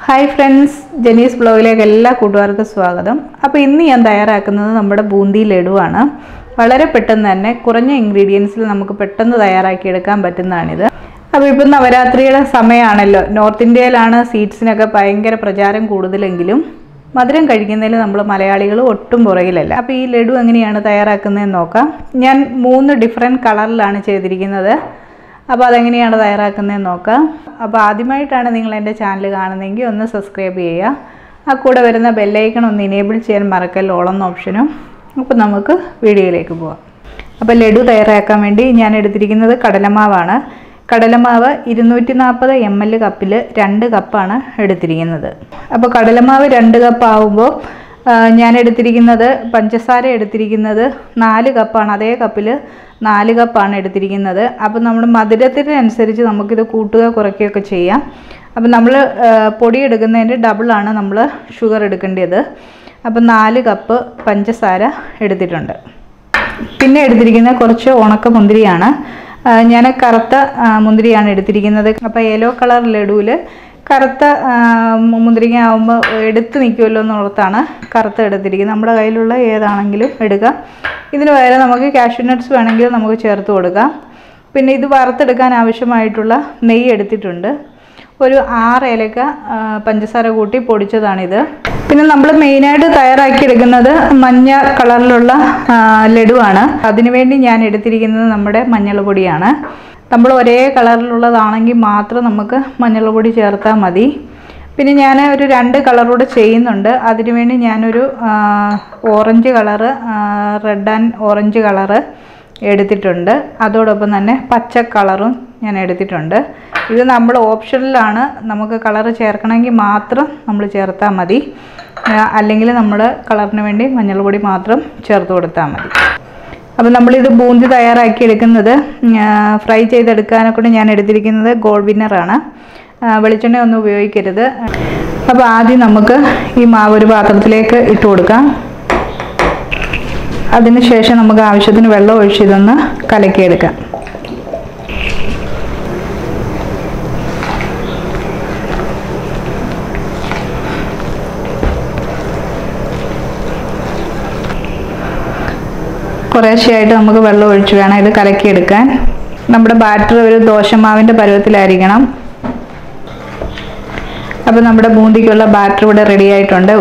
Hi friends, JENY'S vlogിലേക്ക് എല്ലാ കൂട്ടുകാർക്കും സ്വാഗതം. അപ്പോൾ ഇന്ന് ഞാൻ തയ്യാറാക്കുന്നത് നമ്മുടെ ബൂന്തി ലഡുവാണ്. വളരെ പെട്ടെന്ന് തന്നെ കുറഞ്ഞ ഇൻഗ്രീഡിയൻസിൽ നമുക്ക് പെട്ടെന്ന് തയ്യാറാക്കി എടുക്കാൻ പറ്റുന്നതാണിത്. അപ്പോൾ ഇപ്പോൾ നവരാത്രിയുടെ സമയമാണല്ലോ. നോർത്ത് ഇന്ത്യയിലാണ് സ്വീറ്റ്സിനൊക്കെ ഭയങ്കര പ്രചാരം കൂടുതലെങ്കിലും മധുരം കഴിക്കുന്നതിൽ നമ്മൾ മലയാളികൾ ഒട്ടും പുറകിലല്ല. അപ്പോൾ ഈ ലഡു എങ്ങനെയാണ് തയ്യാറാക്കുന്നതെന്ന് നോക്കാം. ഞാൻ 3 ഡിഫറെൻറ്റ് കളറിലാണ് ചെയ്തിരിക്കുന്നത്. അപ്പോൾ അതെങ്ങനെയാണ് തയ്യാറാക്കുന്നതെന്ന് നോക്കാം. അപ്പോൾ ആദ്യമായിട്ടാണ് നിങ്ങൾ എൻ്റെ ചാനൽ കാണുന്നതെങ്കിൽ ഒന്ന് സബ്സ്ക്രൈബ് ചെയ്യുക. ആ കൂടെ വരുന്ന ബെല്ലൈക്കൺ ഒന്ന് ഇനേബിൾ ചെയ്യാൻ മറക്കല്ല, ഓൾ എന്ന ഓപ്ഷനും. അപ്പോൾ നമുക്ക് വീഡിയോയിലേക്ക് പോകാം. അപ്പോൾ ലഡു തയ്യാറാക്കാൻ വേണ്ടി ഞാൻ എടുത്തിരിക്കുന്നത് കടലമാവാണ്. കടലമാവ് 240 ml കപ്പിൽ 2 കപ്പാണ് എടുത്തിരിക്കുന്നത്. അപ്പോൾ കടലമാവ് 2 കപ്പ് ആകുമ്പോൾ ഞാൻ എടുത്തിരിക്കുന്നത് പഞ്ചസാര എടുത്തിരിക്കുന്നത് 4 കപ്പാണ്. അതേ കപ്പിൽ 4 കപ്പാണ് എടുത്തിരിക്കുന്നത്. അപ്പോൾ നമ്മൾ മധുരത്തിനനുസരിച്ച് നമുക്കിത് കൂട്ടുക കുറയ്ക്കുകയൊക്കെ ചെയ്യാം. അപ്പോൾ നമ്മൾ പൊടി എടുക്കുന്നതിൻ്റെ ഡബിളാണ് നമ്മൾ ഷുഗർ എടുക്കേണ്ടത്. അപ്പോൾ 4 കപ്പ് പഞ്ചസാര എടുത്തിട്ടുണ്ട്. പിന്നെ എടുത്തിരിക്കുന്നത് കുറച്ച് ഉണക്ക മുന്തിരിയാണ്. ഞാൻ കറുത്ത മുന്തിരിയാണ് എടുത്തിരിക്കുന്നത്. അപ്പോൾ യെല്ലോ കളർ ലഡുവിൽ കറുത്ത മുന്തിരിങ്ങ ആകുമ്പോൾ എടുത്ത് നിൽക്കുമല്ലോ എന്നോർത്താണ് കറുത്ത എടുത്തിരിക്കുന്നത്. നമ്മുടെ കയ്യിലുള്ള ഏതാണെങ്കിലും എടുക്കാം. ഇതിന് പകരം നമുക്ക് കാഷ്യൂ നട്ട്സ് വേണമെങ്കിൽ നമുക്ക് ചേർത്ത് കൊടുക്കാം. പിന്നെ ഇത് വറുത്തെടുക്കാൻ ആവശ്യമായിട്ടുള്ള നെയ്യ് എടുത്തിട്ടുണ്ട്. ഒരു 6 ഏലക്ക പഞ്ചസാര കൂട്ടി പൊടിച്ചതാണിത്. പിന്നെ നമ്മൾ മെയിനായിട്ട് തയ്യാറാക്കിയെടുക്കുന്നത് മഞ്ഞ കളറിലുള്ള ലഡുവാണ്. അതിനുവേണ്ടി ഞാൻ എടുത്തിരിക്കുന്നത് നമ്മുടെ മഞ്ഞൾ പൊടിയാണ്. നമ്മൾ ഒരേ കളറിലുള്ളതാണെങ്കിൽ മാത്രം നമുക്ക് മഞ്ഞൾ പൊടി ചേർത്താൽ മതി. പിന്നെ ഞാൻ ഒരു 2 കളറൂടെ ചെയ്യുന്നുണ്ട്. അതിനുവേണ്ടി ഞാനൊരു orange colour, red and orange colour എടുത്തിട്ടുണ്ട്. അതോടൊപ്പം തന്നെ പച്ച കളറും ഞാൻ എടുത്തിട്ടുണ്ട്. ഇത് നമ്മൾ ഓപ്ഷനിലാണ്. നമുക്ക് കളറ് ചേർക്കണമെങ്കിൽ മാത്രം നമ്മൾ ചേർത്താൽ മതി. അല്ലെങ്കിൽ നമ്മൾ കളറിന് വേണ്ടി മഞ്ഞൾ പൊടി മാത്രം ചേർത്ത് കൊടുത്താൽ മതി. അപ്പോൾ നമ്മളിത് ബൂന്തി തയ്യാറാക്കി എടുക്കുന്നത് ഫ്രൈ ചെയ്തെടുക്കാനൊക്കെ ഞാൻ എടുത്തിരിക്കുന്നത് ഗോൾഡ് വിന്നറാണ്. വെളിച്ചെണ്ണ ഒന്നും ഉപയോഗിക്കരുത്. അപ്പോൾ ആദ്യം നമുക്ക് ഈ മാവ് ഒരു പാത്രത്തിലേക്ക് ഇട്ട് കൊടുക്കാം. അതിനുശേഷം നമുക്ക് ആവശ്യത്തിന് വെള്ളം ഒഴിച്ച് ഇതൊന്ന് കലക്കിയെടുക്കാം. കുറേശ്ശെയായിട്ട് നമുക്ക് വെള്ളം ഒഴിച്ച് വേണം ഇത് കലക്കിയെടുക്കാൻ. നമ്മുടെ ബാറ്റർ ഒരു ദോശമാവിൻ്റെ പരുവത്തിലായിരിക്കണം. അപ്പോൾ നമ്മുടെ ബൂന്തിക്കുള്ള ബാറ്റർ ഇവിടെ റെഡി ആയിട്ടുണ്ട്.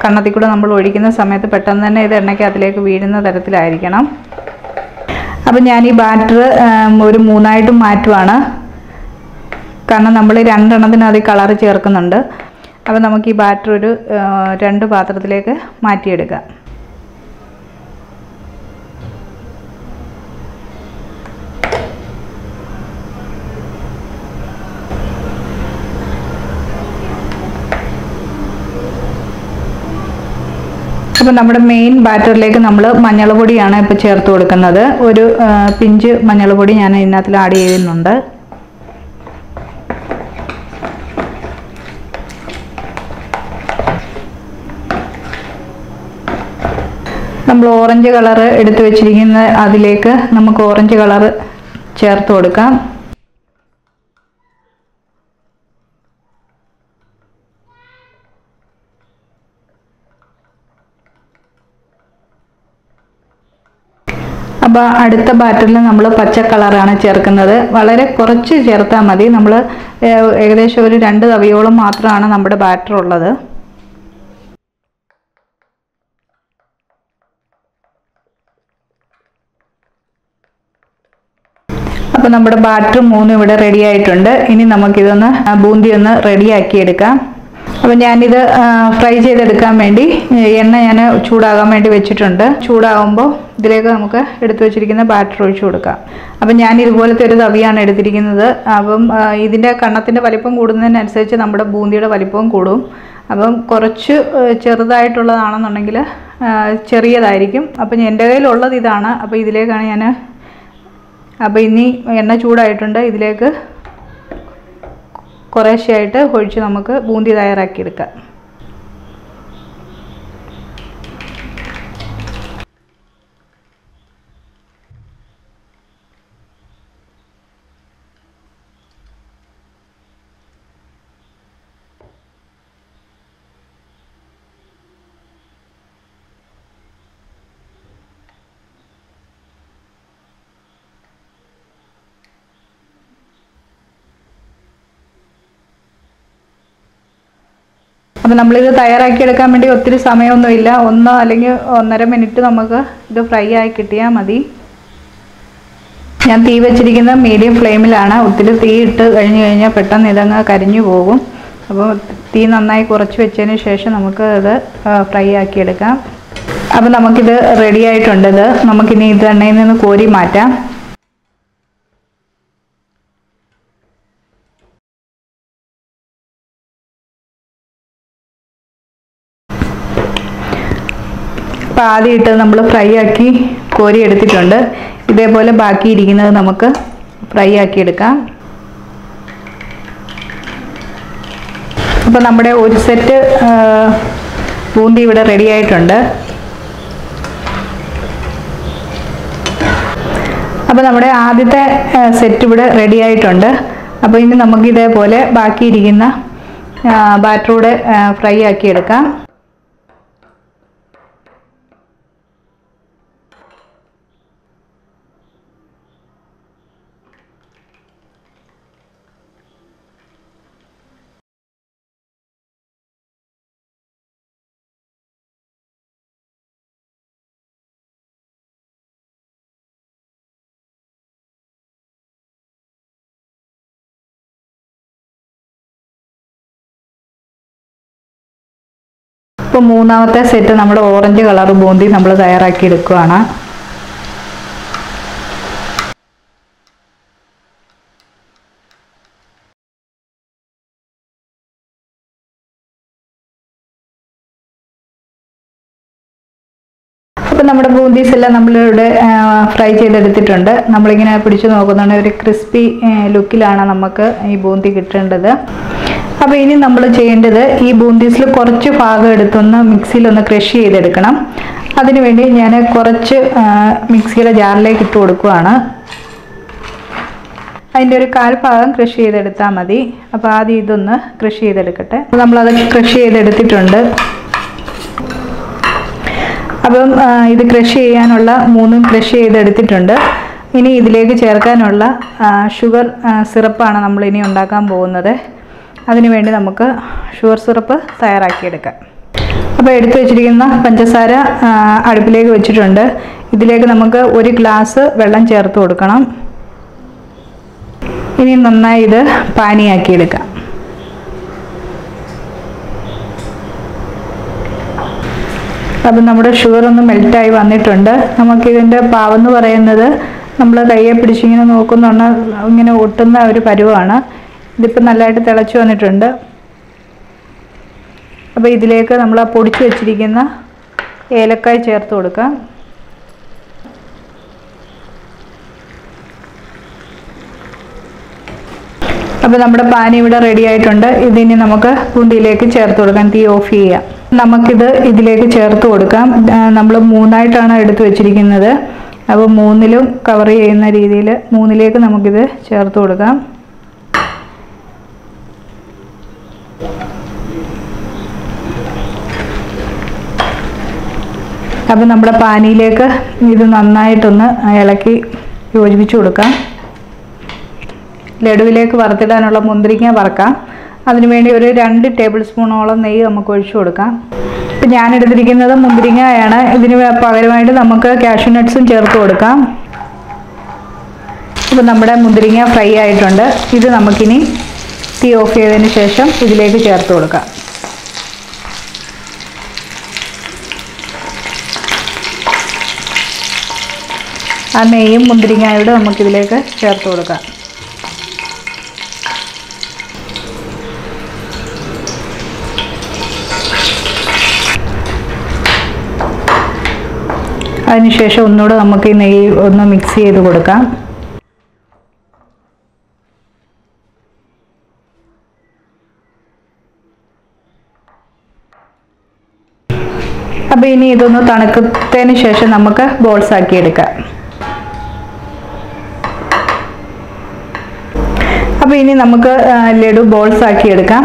കണ്ണത്തിൽ കൂടെ നമ്മൾ ഒഴിക്കുന്ന സമയത്ത് പെട്ടെന്ന് തന്നെ ഇത് എണ്ണയ്ക്ക് അതിലേക്ക് വീഴുന്ന തരത്തിലായിരിക്കണം. അപ്പോൾ ഞാൻ ഈ ബാറ്റർ ഒരു 3ആയിട്ട് മാറ്റുവാണ്. കാരണം നമ്മൾ 2 എണ്ണത്തിനകത്ത് കളർ ചേർക്കുന്നുണ്ട്. അപ്പോൾ നമുക്ക് ഈ ബാറ്റർ ഒരു 2 പാത്രത്തിലേക്ക് മാറ്റിയെടുക്കാം. അപ്പോൾ നമ്മുടെ മെയിൻ ബാറ്ററിലേക്ക് നമ്മൾ മഞ്ഞൾ പൊടിയാണ് ഇപ്പോൾ ചേർത്ത് കൊടുക്കുന്നത്. ഒരു പിഞ്ച് മഞ്ഞൾ പൊടി ഞാൻ ഇതിനകത്ത് ആഡ് ചെയ്യുന്നുണ്ട്. നമ്മൾ ഓറഞ്ച് കളറ് എടുത്ത് വെച്ചിരിക്കുന്ന അതിലേക്ക് നമുക്ക് ഓറഞ്ച് കളറ് ചേർത്ത് കൊടുക്കാം. അപ്പോൾ അടുത്ത ബാറ്ററിൽ നമ്മൾ പച്ച കളറാണ് ചേർക്കുന്നത്. വളരെ കുറച്ച് ചേർത്താൽ മതി. നമ്മൾ ഏകദേശം ഒരു 2 തവിയോളം മാത്രമാണ് നമ്മുടെ ബാറ്റർ ഉള്ളത്. അപ്പോൾ നമ്മുടെ ബാറ്റർ 3 ഇവിടെ റെഡി ആയിട്ടുണ്ട്. ഇനി നമുക്കിതൊന്ന് ബൂന്തി ഒന്ന് റെഡിയാക്കി എടുക്കാം. അപ്പോൾ ഞാനിത് ഫ്രൈ ചെയ്തെടുക്കാൻ വേണ്ടി എണ്ണ ഞാൻ ചൂടാകാൻ വേണ്ടി വെച്ചിട്ടുണ്ട്. ചൂടാകുമ്പോൾ ഇതിലേക്ക് നമുക്ക് എടുത്തു വെച്ചിരിക്കുന്ന ബാറ്റർ ഒഴിച്ചു കൊടുക്കാം. അപ്പം ഞാൻ ഇതുപോലത്തെ ഒരു തവിയാണ് എടുത്തിരിക്കുന്നത്. അപ്പം ഇതിൻ്റെ കണ്ണത്തിൻ്റെ വലിപ്പം കൂടുന്നതിനനുസരിച്ച് നമ്മുടെ ബൂന്തിയുടെ വലിപ്പവും കൂടും. അപ്പം കുറച്ച് ചെറുതായിട്ടുള്ളതാണെന്നുണ്ടെങ്കിൽ ചെറിയതായിരിക്കും. അപ്പം എൻ്റെ കയ്യിലുള്ളത് ഇതാണ്. അപ്പോൾ ഇതിലേക്കാണ് ഞാൻ. അപ്പോൾ ഇനി എണ്ണ ചൂടായിട്ടുണ്ട്. ഇതിലേക്ക് കുറേശ്ശെയായിട്ട് ഒഴിച്ച് നമുക്ക് ബൂന്തി തയ്യാറാക്കിയെടുക്കാം. അപ്പോൾ നമ്മളിത് തയ്യാറാക്കിയെടുക്കാൻ വേണ്ടി ഒത്തിരി സമയമൊന്നുമില്ല, 1 അല്ലെങ്കിൽ 1.5 മിനിറ്റ് നമുക്ക് ഇത് ഫ്രൈ ആയി കിട്ടിയാൽ മതി. ഞാൻ തീ വെച്ചിരിക്കുന്നത് മീഡിയം ഫ്ലെയിമിലാണ്. ഒത്തിരി തീ ഇട്ട് കഴിഞ്ഞാൽ പെട്ടെന്ന് ഇതങ്ങ് കരിഞ്ഞു പോകും. അപ്പോൾ തീ നന്നായി കുറച്ച് വെച്ചതിന് ശേഷം നമുക്ക് ഇത് ഫ്രൈ ആക്കിയെടുക്കാം. അപ്പോൾ നമുക്കിത് റെഡി ആയിട്ടുണ്ട്. ഇത് നമുക്കിനി ഇത് എണ്ണയിൽ നിന്ന് കോരി മാറ്റാം. അപ്പോൾ ആദ്യം ഇട്ട് നമ്മൾ ഫ്രൈ ആക്കി കോരി എടുത്തിട്ടുണ്ട്. ഇതേപോലെ ബാക്കി ഇരിക്കുന്നത് നമുക്ക് ഫ്രൈ ആക്കി എടുക്കാം. അപ്പോൾ നമ്മുടെ ഒരു സെറ്റ് ബൂന്തി ഇവിടെ റെഡി ആയിട്ടുണ്ട്. അപ്പോൾ നമ്മുടെ ആദ്യത്തെ സെറ്റ് ഇവിടെ റെഡി ആയിട്ടുണ്ട്. അപ്പോൾ ഇനി നമുക്ക് ഇതേപോലെ ബാക്കിയിരിക്കുന്ന ബാറ്ററൂടെ ഫ്രൈ ആക്കി എടുക്കാം. ഇപ്പോൾ മൂന്നാമത്തെ സെറ്റ് നമ്മുടെ ഓറഞ്ച് കളർ ബൂന്തി നമ്മൾ തയ്യാറാക്കി എടുക്കുകയാണ്. അപ്പോൾ നമ്മുടെ ബൂന്തീസ് എല്ലാം നമ്മളിവിടെ ഫ്രൈ ചെയ്തെടുത്തിട്ടുണ്ട്. നമ്മളിങ്ങനെ പിടിച്ചു നോക്കുന്നുണ്ട്, ഒരു ക്രിസ്പി ലുക്കിലാണ് നമുക്ക് ഈ ബൂന്തി കിട്ടേണ്ടത്. അപ്പോൾ ഇനി നമ്മൾ ചെയ്യേണ്ടത് ഈ ബൂന്തീസിൽ കുറച്ച് ഭാഗം എടുത്തൊന്ന് മിക്സിയിലൊന്ന് ക്രഷ് ചെയ്തെടുക്കണം. അതിനുവേണ്ടി ഞാൻ കുറച്ച് മിക്സിയുടെ ജാറിലേക്ക് ഇട്ട് കൊടുക്കുകയാണ്. അതിൻ്റെ ഒരു 1/4 ഭാഗം ക്രഷ് ചെയ്തെടുത്താൽ മതി. അപ്പോൾ ആദ്യം ഇതൊന്ന് ക്രഷ് ചെയ്തെടുക്കട്ടെ. നമ്മളത് ക്രഷ് ചെയ്തെടുത്തിട്ടുണ്ട്. അപ്പം ഇത് ക്രഷ് ചെയ്യാനുള്ള 3 ക്രഷ് ചെയ്തെടുത്തിട്ടുണ്ട്. ഇനി ഇതിലേക്ക് ചേർക്കാനുള്ള ഷുഗർ സിറപ്പാണ് നമ്മളിനി ഉണ്ടാക്കാൻ പോകുന്നത്. അതിനുവേണ്ടി നമുക്ക് ഷുഗർ സിറപ്പ് തയ്യാറാക്കിയെടുക്കാം. അപ്പോൾ എടുത്തു വെച്ചിരിക്കുന്ന പഞ്ചസാര അടുപ്പിലേക്ക് വെച്ചിട്ടുണ്ട്. ഇതിലേക്ക് നമുക്ക് 1 ഗ്ലാസ് വെള്ളം ചേർത്ത് കൊടുക്കണം. ഇനി നന്നായി ഇത് പാനിയാക്കിയെടുക്കാം. അപ്പം നമ്മുടെ ഷുഗർ ഒന്ന് മെൽറ്റായി വന്നിട്ടുണ്ട്. നമുക്കിതിൻ്റെ പാവെന്ന് പറയുന്നത് നമ്മൾ കയ്യെ പിടിച്ചിങ്ങനെ നോക്കുന്നുണ്ട്, ഇങ്ങനെ ഒട്ടുന്ന ഒരു പരുവാണ്. ഇതിപ്പോൾ നല്ലതായിട്ട് തിളച്ച് വന്നിട്ടുണ്ട്. അപ്പോൾ ഇതിലേക്ക് നമ്മൾ ആ പൊടിച്ച് വെച്ചിരിക്കുന്ന ഏലക്കായ് ചേർത്ത് കൊടുക്കാം. അപ്പോൾ നമ്മുടെ പാനി ഇവിടെ റെഡി ആയിട്ടുണ്ട്. ഇതിനി നമുക്ക് ബൂന്തിയിലേക്ക് ചേർത്ത് കൊടുക്കാം. തീ ഓഫ് ചെയ്യാം. നമുക്കിത് ഇതിലേക്ക് ചേർത്ത് കൊടുക്കാം. നമ്മൾ 3ആയിട്ടാണ് എടുത്ത് വെച്ചിരിക്കുന്നത്. അപ്പോൾ 3ലും കവർ ചെയ്യുന്ന രീതിയിൽ 3ലേക്ക് നമുക്കിത് ചേർത്ത് കൊടുക്കാം. അപ്പോൾ നമ്മുടെ പാനിയിലേക്ക് ഇത് നന്നായിട്ടൊന്ന് ഇളക്കി യോജിപ്പിച്ച് കൊടുക്കാം. ലഡുവിലേക്ക് വറുത്തിടാനുള്ള മുന്തിരിങ്ങ വറക്കാം. അതിനുവേണ്ടി ഒരു 2 ടേബിൾ സ്പൂണോളം നെയ്യ് നമുക്ക് ഒഴിച്ചു കൊടുക്കാം. ഇപ്പം ഞാനെടുത്തിരിക്കുന്നത് മുന്തിരിങ്ങയാണ്. ഇതിന് പകരമായിട്ട് നമുക്ക് കാഷ്യൂ നട്ട്സും ചേർത്ത് കൊടുക്കാം. ഇപ്പം നമ്മുടെ മുന്തിരിങ്ങ ഫ്രൈ ആയിട്ടുണ്ട്. ഇത് നമുക്കിനി തീ ഓഫ് ചെയ്തതിന് ശേഷം ഇതിലേക്ക് ചേർത്ത് കൊടുക്കാം. ആ നെയ്യും മുന്തിരിങ്ങയോട് നമുക്കിതിലേക്ക് ചേർത്ത് കൊടുക്കാം. അതിനുശേഷം ഒന്നുകൂടെ നമുക്ക് ഈ നെയ്യ് ഒന്ന് മിക്സ് ചെയ്ത് കൊടുക്കാം. അപ്പോൾ ഇനി ഇതൊന്ന് തണുത്തതിന് ശേഷം നമുക്ക് ബോൾസ് ആക്കി എടുക്കാം. അപ്പോൾ ഇനി നമുക്ക് ലഡു ബോൾസ് ആക്കി എടുക്കാം.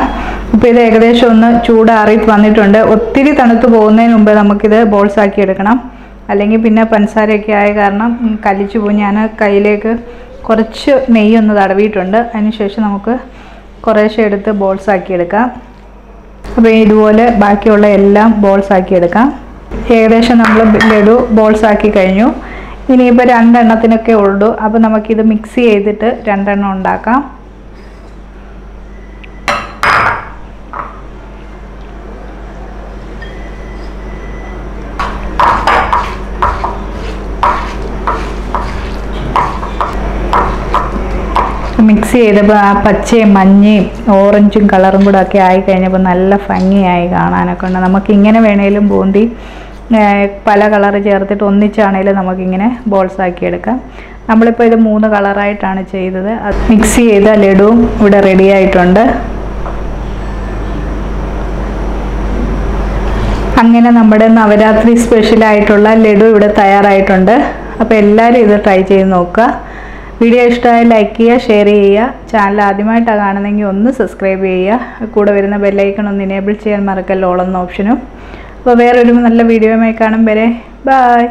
ഇപ്പോൾ ഇത് ഏകദേശം ഒന്ന് ചൂടാറി വന്നിട്ടുണ്ട്. ഒത്തിരി തണുത്ത് പോകുന്നതിന് മുമ്പ് നമുക്കിത് ബോൾസ് ആക്കി എടുക്കണം. അല്ലെങ്കിൽ പിന്നെ പഞ്ചസാരയൊക്കെ ആയ കാരണം കലിച്ചു പോകും. ഞാൻ കയ്യിലേക്ക് കുറച്ച് നെയ്യൊന്ന് തടവിയിട്ടുണ്ട്. അതിനുശേഷം നമുക്ക് കുറേശ്ശെ എടുത്ത് ബോൾസ് ആക്കി എടുക്കാം. അപ്പോൾ ഇതുപോലെ ബാക്കിയുള്ള എല്ലാം ബോൾസ് ആക്കി എടുക്കാം. ഏകദേശം നമ്മൾ ലഡു ബോൾസ് ആക്കി കഴിഞ്ഞു. ഇനിയിപ്പോൾ 2 എണ്ണത്തിനൊക്കെ ഉള്ളൂ. അപ്പോൾ നമുക്കിത് മിക്സ് ചെയ്തിട്ട് 2 എണ്ണം ഉണ്ടാക്കാം. മിക്സ് ചെയ്തപ്പോൾ ആ പച്ചയും മഞ്ഞയും ഓറഞ്ചും കളറും കൂടെ ഒക്കെ ആയി കഴിഞ്ഞപ്പോൾ നല്ല ഭംഗിയായി കാണാനൊക്കെ ഉണ്ട്. നമുക്കിങ്ങനെ വേണേലും ബൂന്തി പല കളറ് ചേർത്തിട്ട് ഒന്നിച്ചാണേലും നമുക്കിങ്ങനെ ബോൾസ് ആക്കി എടുക്കാം. നമ്മളിപ്പോൾ ഇത് 3 കളറായിട്ടാണ് ചെയ്തത്. അത് മിക്സ് ചെയ്ത ലഡുവും ഇവിടെ റെഡി ആയിട്ടുണ്ട്. അങ്ങനെ നമ്മുടെ നവരാത്രി സ്പെഷ്യലായിട്ടുള്ള ലഡു ഇവിടെ തയ്യാറായിട്ടുണ്ട്. അപ്പോൾ എല്ലാവരും ഇത് ട്രൈ ചെയ്ത് നോക്കുക. വീഡിയോ ഇഷ്ടമായി ലൈക്ക് ചെയ്യുക, ഷെയർ ചെയ്യുക. ചാനൽ ആദ്യമായിട്ടാണ് കാണുന്നതെങ്കിൽ ഒന്ന് സബ്സ്ക്രൈബ് ചെയ്യുക. കൂടെ വരുന്ന ബെല്ലൈക്കൺ ഒന്ന് എനേബിൾ ചെയ്യാൻ മറക്കല്ല, ഓൾ എന്ന ഓപ്ഷനും. അപ്പോൾ വേറൊരു നല്ല വീഡിയോയുമായി കാണും വരെ ബൈ.